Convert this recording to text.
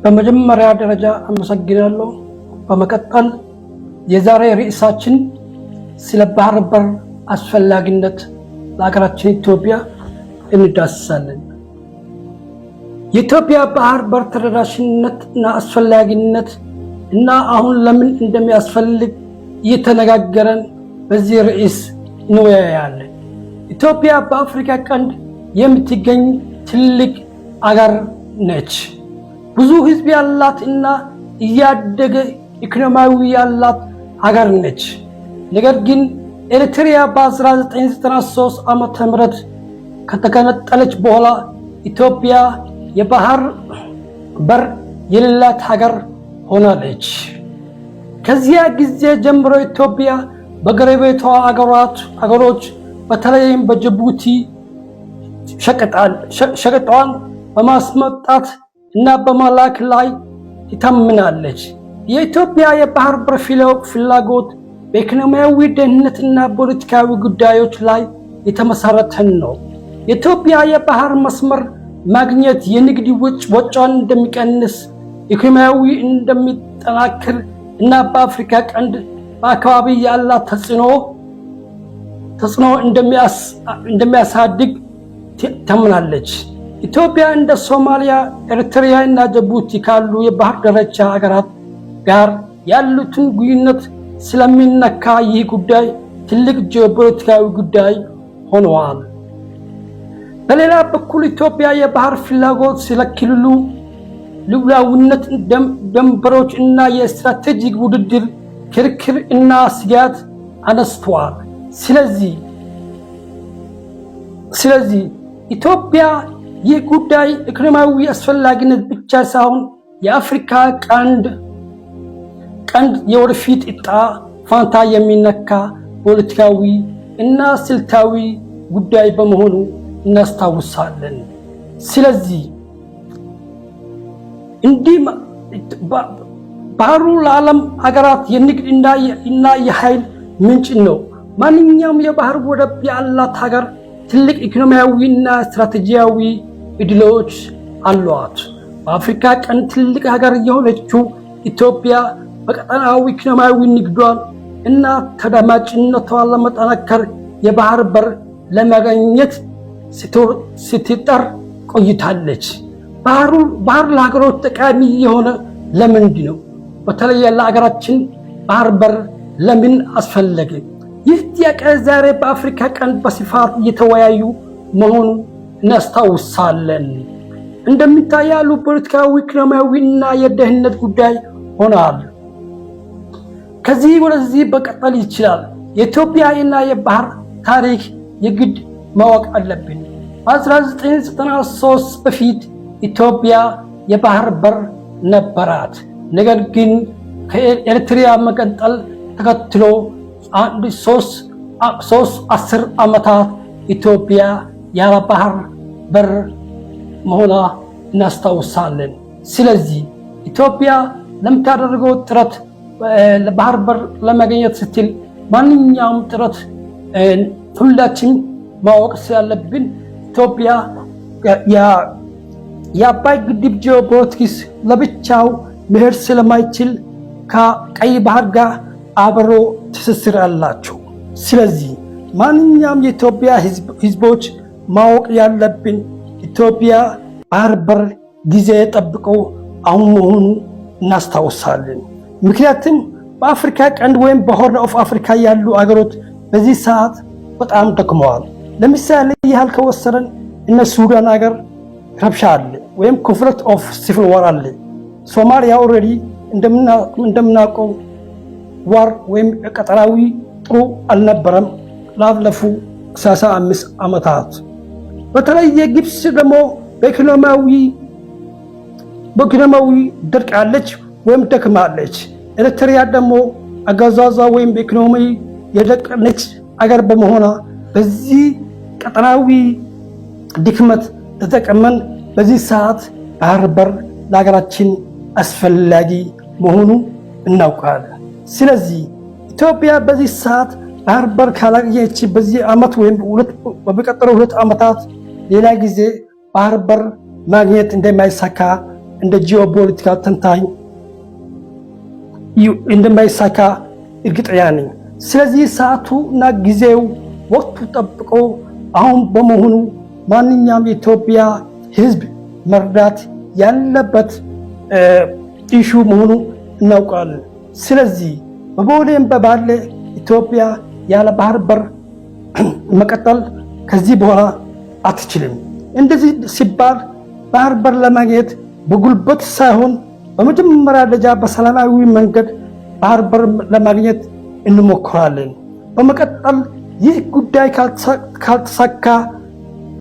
በመጀመሪያ ደረጃ አመሰግናለሁ። በመቀጠል የዛሬ ርዕሳችን ስለ ባህር በር አስፈላጊነት ለሀገራችን ኢትዮጵያ እንዳስሳለን። የኢትዮጵያ ባህር በር ተደራሽነት እና አስፈላጊነት እና አሁን ለምን እንደሚያስፈልግ እየተነጋገረን በዚህ ርዕስ እንወያያለን። ኢትዮጵያ በአፍሪካ ቀንድ የምትገኝ ትልቅ አገር ነች። ብዙ ሕዝብ ያላት እና እያደገ ኢኮኖሚያዊ ያላት ሀገር ነች። ነገር ግን ኤርትሪያ በ1993 ዓመተ ምህረት ከተገነጠለች በኋላ ኢትዮጵያ የባህር በር የሌላት ሀገር ሆናለች። ከዚያ ጊዜ ጀምሮ ኢትዮጵያ በጎረቤቷ አገሮች በተለይም በጅቡቲ ሸቀጧን በማስመጣት እና በመላክ ላይ ትታመናለች። የኢትዮጵያ የባህር በር ፍላጎት በኢኮኖሚያዊ ደህንነት እና ፖለቲካዊ ጉዳዮች ላይ የተመሰረተ ነው። የኢትዮጵያ የባህር መስመር ማግኘት የንግድ ወጪዋን እንደሚቀንስ፣ ኢኮኖሚያዊ እንደሚጠናክር እና በአፍሪካ ቀንድ በአካባቢ ያላት ተጽዕኖ እንደሚያሳድግ ታምናለች። ኢትዮጵያ እንደ ሶማሊያ፣ ኤርትሪያ እና ጅቡቲ ካሉ የባህር ዳርቻ ሀገራት ጋር ያሉትን ግንኙነት ስለሚነካ ይህ ጉዳይ ትልቅ ጂኦፖለቲካዊ ጉዳይ ሆኗል። በሌላ በኩል ኢትዮጵያ የባህር ፍላጎት ስለ ክልሉ ሉዓላዊነት፣ ድንበሮች እና የስትራቴጂክ ውድድር ክርክር እና ስጋት አነስተዋል። ስለዚህ ኢትዮጵያ ይህ ጉዳይ ኢኮኖሚያዊ አስፈላጊነት ብቻ ሳይሆን የአፍሪካ ቀንድ የወደፊት ዕጣ ፋንታ የሚነካ ፖለቲካዊ እና ስልታዊ ጉዳይ በመሆኑ እናስታውሳለን። ስለዚህ ባህሩ ለዓለም ሀገራት የንግድ እና የኃይል ምንጭ ነው። ማንኛውም የባህር ወደብ ያላት ሀገር ትልቅ ኢኮኖሚያዊ እና ስትራቴጂያዊ ዕድሎች አሏት። በአፍሪካ ቀንድ ትልቅ ሀገር የሆነችው ኢትዮጵያ በቀጠናዊ ኢኮኖሚያዊ ንግዷን እና ተደማጭነቷን ለመጠናከር የባህር በር ለማግኘት ስትጥር ቆይታለች። ባህር ለሀገሮች ጠቃሚ የሆነ ለምንድን ነው? በተለይ ለሀገራችን ባህር በር ለምን አስፈለገ? ይህ ጥያቄ ዛሬ በአፍሪካ ቀንድ በስፋት እየተወያዩ መሆኑ እናስታውሳለን። እንደሚታያሉ ፖለቲካዊ፣ ኢኮኖሚያዊ እና የደህንነት ጉዳይ ሆኗል። ከዚህ ወደዚህ በቀጠል ይችላል። የኢትዮጵያ እና የባህር ታሪክ የግድ ማወቅ አለብን። በ1993 በፊት ኢትዮጵያ የባህር በር ነበራት። ነገር ግን ከኤርትሪያ መገንጠል ተከትሎ አስር ዓመታት ኢትዮጵያ ያለ ባህር በር መሆኗ እናስታውሳለን። ስለዚህ ኢትዮጵያ ለምታደርገው ጥረት ለባህር በር ለማግኘት ስትል ማንኛውም ጥረት ሁላችን ማወቅ ስላለብን ኢትዮጵያ የአባይ ግድብ ጂኦፖለቲክስ ለብቻው መሄድ ስለማይችል ከቀይ ባህር ጋር አብሮ ትስስር አላቸው። ስለዚህ ማንኛውም የኢትዮጵያ ህዝቦች ማወቅ ያለብን ኢትዮጵያ ባህር በር ጊዜ ጠብቀው አሁን መሆኑ እናስታውሳለን። ምክንያቱም በአፍሪካ ቀንድ ወይም በሆርን ኦፍ አፍሪካ ያሉ አገሮች በዚህ ሰዓት በጣም ደክመዋል። ለምሳሌ ያህል ከወሰደን እነ ሱዳን አገር ረብሻ አለ ወይም ኮንፍሊክት ኦፍ ሲቪል ዋር አለ። ሶማሊያ ኦልሬዲ እንደምናውቀው ዋር ወይም ቀጠናዊ ጥሩ አልነበረም ላለፉ 35 ዓመታት። በተለይ የግብፅ ደግሞ በኢኮኖሚያዊ ደርቃለች ወይም ደክማለች። ኤርትሪያ ደግሞ አገዛዟ ወይም በኢኮኖሚ የደቀነች አገር በመሆኗ በዚህ ቀጠናዊ ድክመት ተጠቅመን በዚህ ሰዓት ባህር በር ለሀገራችን አስፈላጊ መሆኑ እናውቃለን። ስለዚህ ኢትዮጵያ በዚህ ሰዓት ባህር በር ካላገኘች በዚህ ዓመት ወይም በሚቀጥለው 2 ዓመታት ሌላ ጊዜ ባህር በር ማግኘት እንደማይሳካ እንደ ጂኦፖለቲካ ተንታኝ እንደማይሳካ እርግጠኛ ነኝ። ስለዚህ ሰዓቱና ጊዜው ወቅቱ ጠብቆ አሁን በመሆኑ ማንኛውም የኢትዮጵያ ሕዝብ መርዳት ያለበት ኢሹ መሆኑ እናውቃለን። ስለዚህ በቦሌም በባሌ ኢትዮጵያ ያለ ባህር በር መቀጠል ከዚህ በኋላ አትችልም። እንደዚህ ሲባል ባህር በር ለማግኘት በጉልበት ሳይሆን በመጀመሪያ ደረጃ በሰላማዊ መንገድ ባህር በር ለማግኘት እንሞክራለን። በመቀጠል ይህ ጉዳይ ካልተሳካ